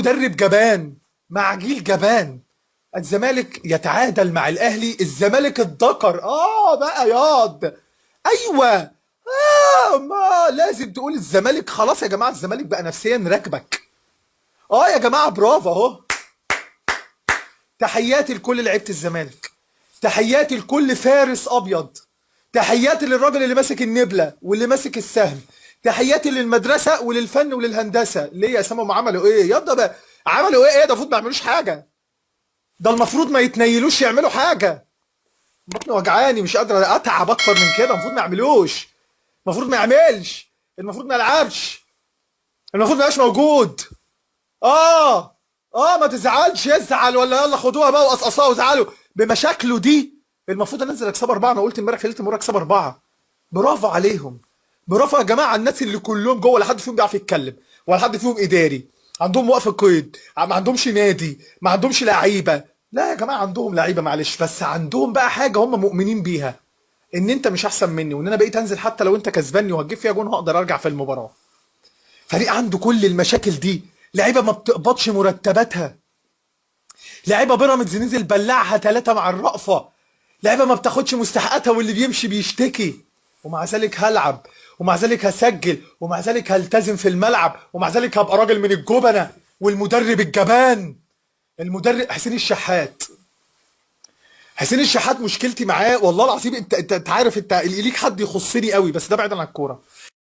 مدرب جبان مع جيل جبان. الزمالك يتعادل مع الاهلي، الزمالك اتذكر بقى ياض. ايوه ما لازم تقول الزمالك خلاص يا جماعه، الزمالك بقى نفسيا راكبك. يا جماعه برافو اهو. تحياتي لكل لعيبه الزمالك، تحياتي لكل فارس ابيض، تحياتي للراجل اللي ماسك النبله واللي ماسك السهم، تحياتي للمدرسه وللفن وللهندسه. ليه يا اسامه؟ هم عملوا ايه ياض بقى؟ عملوا ايه؟ ده المفروض ما يعملوش حاجه، ده المفروض ما يتنيلوش يعملوا حاجه. بطني وجعاني مش قادر اتعب اكتر من كده. المفروض ما يعملوش، المفروض ما يعملش، المفروض ما يلعبش، المفروض ما يبقاش موجود. اه ما تزعلش، يزعل ولا يلا خدوها بقى وقصقصوها وزعلوا بمشاكله دي. المفروض انزل اكسب اربعه. انا قلت امبارح في ليله المباراه اكسب اربعه. برافو عليهم، برافو يا جماعه. الناس اللي كلهم جوه لا حد فيهم بيعرف يتكلم ولا حد فيهم اداري، عندهم وقف قيد، ما عندهمش نادي، ما عندهمش لعيبه. لا يا جماعه عندهم لعيبه معلش، بس عندهم بقى حاجه هم مؤمنين بيها، ان انت مش احسن مني، وان انا بقيت انزل حتى لو انت كسباني وهتجيب فيها جون هقدر ارجع في المباراه. فريق عنده كل المشاكل دي، لعيبه ما بتقبضش مرتباتها، لعيبه بيراميدز نزل بلعها ثلاثه مع الرأفه، لعيبه ما بتاخدش مستحقاتها واللي بيمشي بيشتكي. ومع ذلك هلعب، ومع ذلك هسجل، ومع ذلك هلتزم في الملعب، ومع ذلك هبقى راجل من الجبنه والمدرب الجبان. المدرب حسين الشحات، حسين الشحات مشكلتي معاه والله العظيم. انت عارف، انت ليك حد يخصني قوي بس ده بعيدا عن الكوره.